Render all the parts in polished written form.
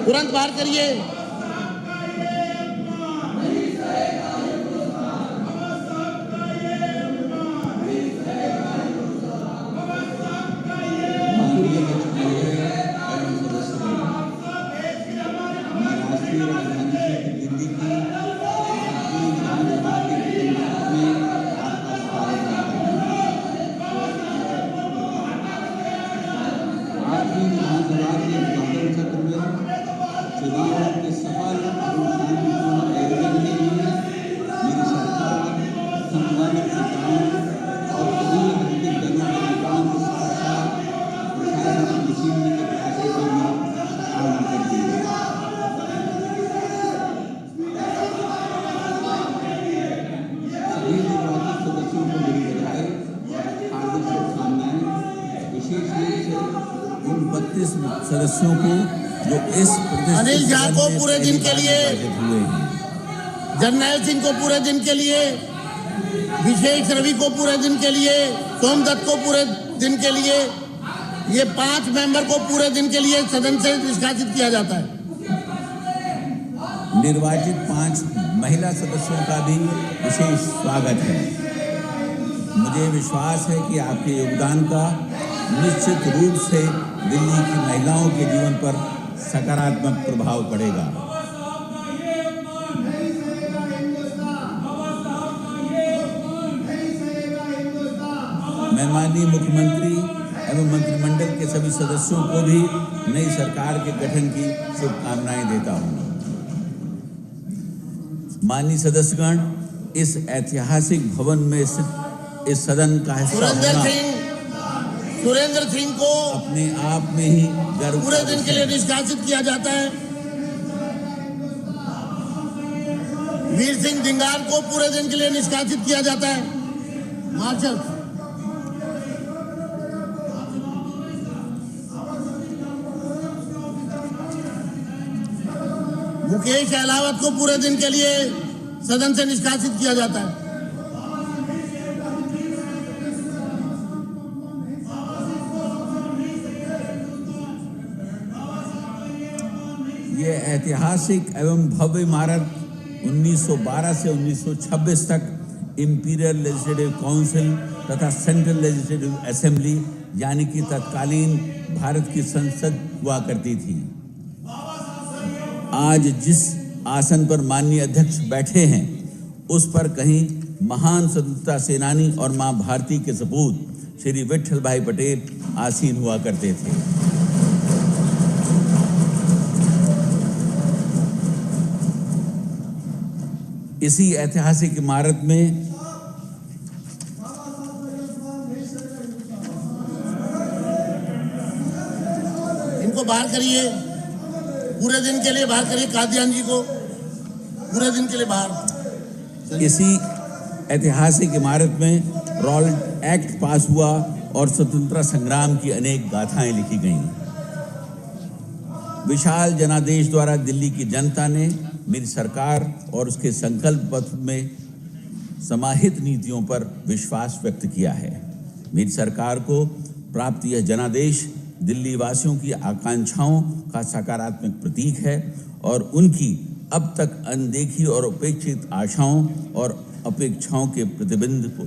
तुरंत बाहर करिए। उन 32 सदस्यों को जो इस अनिल झा को पूरे दिन के लिए, हुए हैं, जर्नैल सिंह को पूरे दिन के लिए, विशेष रवि को पूरे दिन के लिए, सोमदत्त को पूरे दिन के लिए, ये 5 मेंबर को पूरे दिन के लिए सदन से निष्कासित किया जाता है। निर्वाचित 5 महिला सदस्यों का भी विशेष स्वागत है। मुझे विश्वास है कि आपके योगदान का निश्चित रूप से दिल्ली की महिलाओं के जीवन पर सकारात्मक प्रभाव पड़ेगा। मैं माननीय मुख्यमंत्री एवं मंत्रिमंडल के सभी सदस्यों को भी नई सरकार के गठन की शुभकामनाएं देता हूं। माननीय सदस्यगण, इस ऐतिहासिक भवन में स्थित इस सदन का हिस्सा होना सुरेंद्र सिंह को अपने आप में ही गर्व पूरे दिन के लिए निष्कासित किया जाता है। वीर सिंह धिंगार को पूरे दिन के लिए निष्कासित किया जाता है। मार्शल मुकेश अहलावत को पूरे दिन के लिए सदन से निष्कासित किया जाता है। ये ऐतिहासिक एवं भव्य इमारत 1912 से 1926 तक इंपीरियल लेजिस्लेटिव काउंसिल तथा सेंट्रल लेजिस्लेटिव असेंबली यानी कि तत्कालीन भारत की संसद हुआ करती थी। आज जिस आसन पर माननीय अध्यक्ष बैठे हैं, उस पर कहीं महान स्वतंत्रता सेनानी और मां भारती के सपूत श्री विट्ठल भाई पटेल आसीन हुआ करते थे। इसी ऐतिहासिक इमारत में इनको बाहर करिए, पूरे दिन के लिए बाहर करिए। कादियान जी को पूरे दिन के लिए बाहर। इसी ऐतिहासिक इमारत में रॉलेट एक्ट पास हुआ और स्वतंत्रता संग्राम की अनेक गाथाएं लिखी गईं। विशाल जनादेश द्वारा दिल्ली की जनता ने मेरी सरकार और उसके संकल्प पत्र में समाहित नीतियों पर विश्वास व्यक्त किया है। मेरी सरकार को प्राप्त यह जनादेश दिल्ली वासियों की आकांक्षाओं का सकारात्मक प्रतीक है और उनकी अब तक अनदेखी और उपेक्षित आशाओं और अपेक्षाओं के प्रतिबिंब को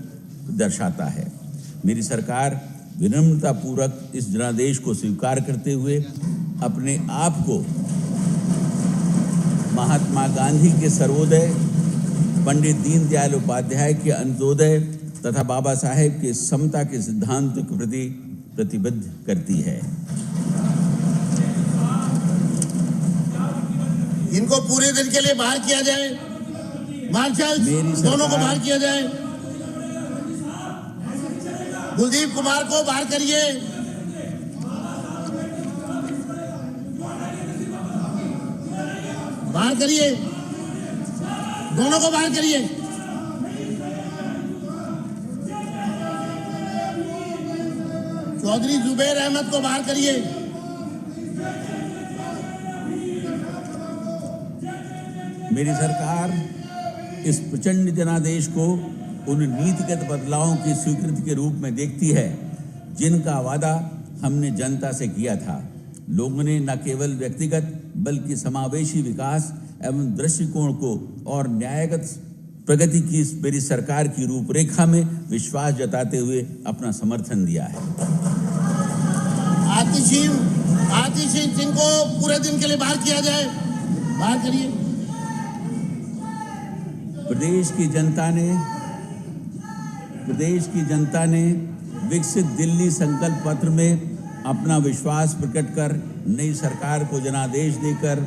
दर्शाता है। मेरी सरकार विनम्रतापूर्वक इस जनादेश को स्वीकार करते हुए अपने आप को महात्मा गांधी के सर्वोदय, पंडित दीनदयाल उपाध्याय के अंत्योदय तथा बाबा साहेब के समता के सिद्धांत के प्रति प्रतिबद्ध करती है। इनको पूरे दिन के लिए बाहर किया जाए। मार्शल दोनों को बाहर किया जाए। कुलदीप कुमार को बाहर करिए। बाहर करिए, दोनों को बाहर करिए। चौधरी जुबैर अहमद को बाहर करिए। मेरी सरकार इस प्रचंड जनादेश को उन नीतिगत बदलावों की स्वीकृति के रूप में देखती है जिनका वादा हमने जनता से किया था। लोगों ने न केवल व्यक्तिगत बल्कि समावेशी विकास एवं दृष्टिकोण को और न्यायगत प्रगति की इस मेरी सरकार की रूपरेखा में विश्वास जताते हुए अपना समर्थन दिया है। आतिशी सिंह को पूरे दिन के लिए बाहर किया जाए। बाहर करिए। प्रदेश की जनता ने विकसित दिल्ली संकल्प पत्र में अपना विश्वास प्रकट कर नई सरकार को जनादेश देकर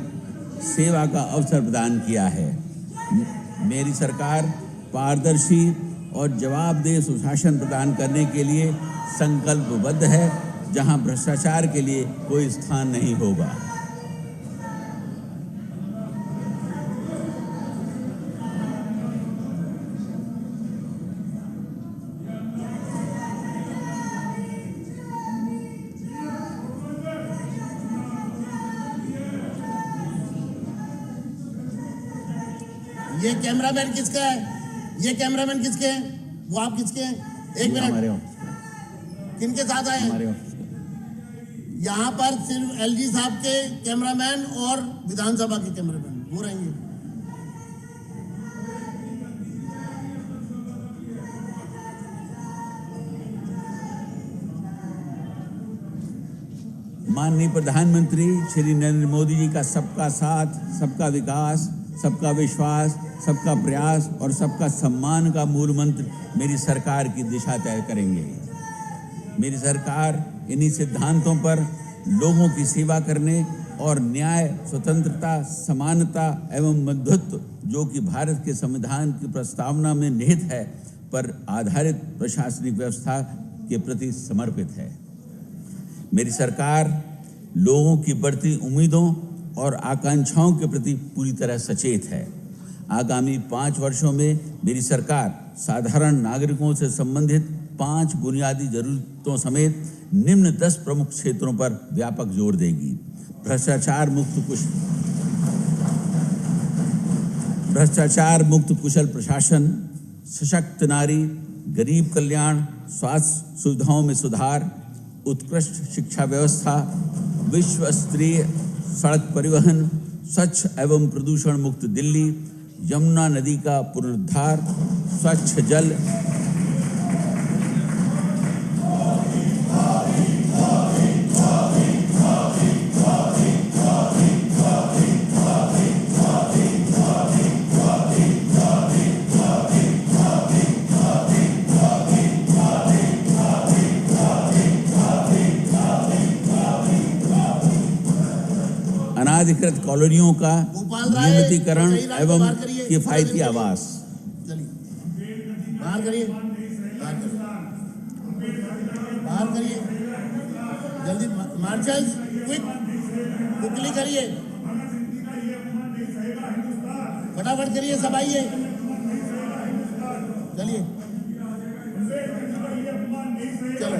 सेवा का अवसर प्रदान किया है। मेरी सरकार पारदर्शी और जवाबदेह सुशासन प्रदान करने के लिए संकल्पबद्ध है, जहां भ्रष्टाचार के लिए कोई स्थान नहीं होगा। ये कैमरामैन किसका है? ये कैमरामैन किसके हैं? वो आप किसके हैं? एक मिनट। हमारे किनके साथ आए? हमारे यहाँ पर सिर्फ एलजी साहब के कैमरामैन और विधानसभा के कैमरामैन वो रहेंगे। माननीय प्रधानमंत्री श्री नरेंद्र मोदी जी का सबका साथ, सबका विकास, सबका विश्वास, सबका प्रयास और सबका सम्मान का मूल मंत्र मेरी सरकार की दिशा तय करेंगे। मेरी सरकार इन्हीं सिद्धांतों पर लोगों की सेवा करने और न्याय, स्वतंत्रता, समानता एवं बंधुत्व, जो कि भारत के संविधान की प्रस्तावना में निहित है, पर आधारित प्रशासनिक व्यवस्था के प्रति समर्पित है। मेरी सरकार लोगों की बढ़ती उम्मीदों और आकांक्षाओं के प्रति पूरी तरह सचेत है। आगामी 5 वर्षों में मेरी सरकार साधारण नागरिकों से संबंधित 5 बुनियादी जरूरतों समेत निम्न 10 प्रमुख क्षेत्रों पर व्यापक जोर देगी। भ्रष्टाचार मुक्त कुशल प्रशासन, सशक्त नारी, गरीब कल्याण, स्वास्थ्य सुविधाओं में सुधार, उत्कृष्ट शिक्षा व्यवस्था, विश्व स्तरीय सड़क परिवहन, स्वच्छ एवं प्रदूषण मुक्त दिल्ली, यमुना नदी का पुनरुद्धार, स्वच्छ जल, अनाधिकृत कॉलोनियों का नियमितीकरण एवं किफायती आवास। बाहर करिए, बाहर करिए, जल्दी मार्शल्स, क्विकली करिए, फटाफट करिए, सब आइए, चलिए, चलो।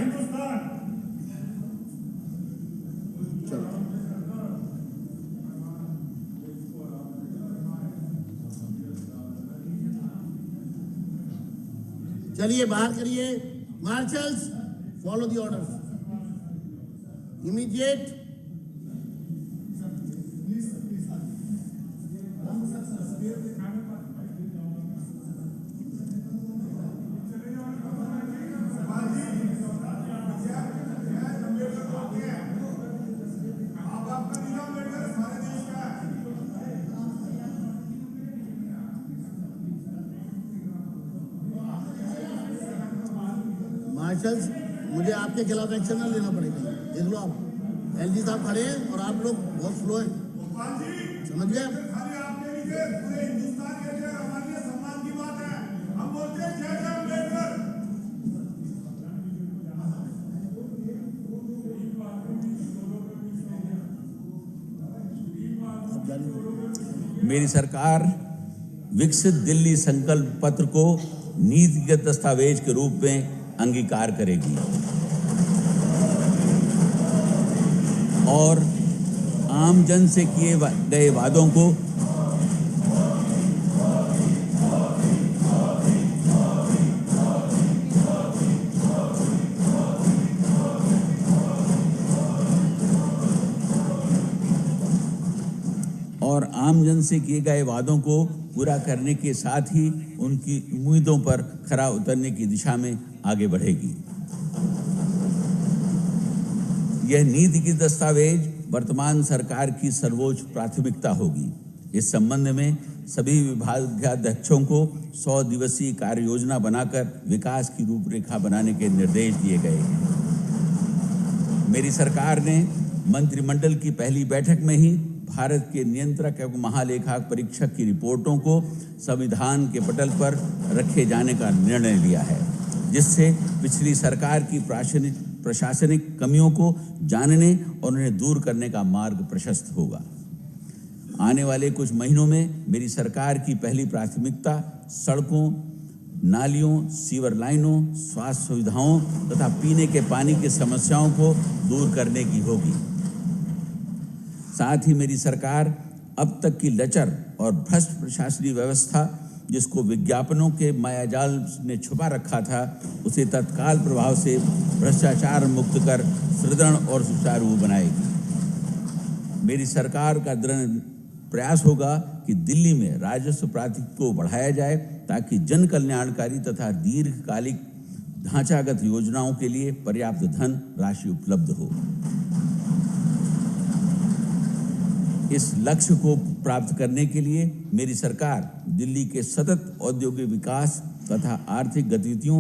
चलिए बाहर करिए। Marshals, follow the orders. Immediate. Marshals, मुझे आपके खिलाफ एक्शन ना लेना पड़ेगा। देख लो, आप एलजी साहब खड़े हैं और आप लोग बहुत स्लो हैं, समझ गए? मेरी सरकार विकसित दिल्ली संकल्प पत्र को नीतिगत दस्तावेज के रूप में अंगीकार करेगी और आम जन से किए गए वादों को और आमजन से किए गए वादों को पूरा करने के साथ ही उनकी उम्मीदों पर खरा उतरने की दिशा में आगे बढ़ेगी। यह नीति की दस्तावेज वर्तमान सरकार की सर्वोच्च प्राथमिकता होगी। इस संबंध में सभी विभागाध्यक्षों को 100 दिवसीय कार्य योजना बनाकर विकास की रूपरेखा बनाने के निर्देश दिए गए हैं। मेरी सरकार ने मंत्रिमंडल की पहली बैठक में ही भारत के नियंत्रक एवं महालेखा परीक्षक की रिपोर्टों को संविधान के पटल पर रखे जाने का निर्णय लिया है, जिससे पिछली सरकार की प्रशासनिक कमियों को जानने और उन्हें दूर करने का मार्ग प्रशस्त होगा। आने वाले कुछ महीनों में मेरी सरकार की पहली प्राथमिकता सड़कों, नालियों, सीवर लाइनों, स्वास्थ्य सुविधाओं तथा पीने के पानी की समस्याओं को दूर करने की होगी। साथ ही मेरी सरकार अब तक की लचर और भ्रष्ट प्रशासनिक व्यवस्था, जिसको विज्ञापनों के मायाजाल ने छुपा रखा था, उसे तत्काल प्रभाव से भ्रष्टाचार मुक्त कर सुदृढ़ और सुचारू बनाएगी। मेरी सरकार का दृढ़ प्रयास होगा कि दिल्ली में राजस्व प्राधिकरण को बढ़ाया जाए ताकि जन कल्याणकारी तथा दीर्घकालिक ढांचागत योजनाओं के लिए पर्याप्त धन राशि उपलब्ध हो। इस लक्ष्य को प्राप्त करने के लिए मेरी सरकार दिल्ली के सतत औद्योगिक विकास तथा आर्थिक गतिविधियों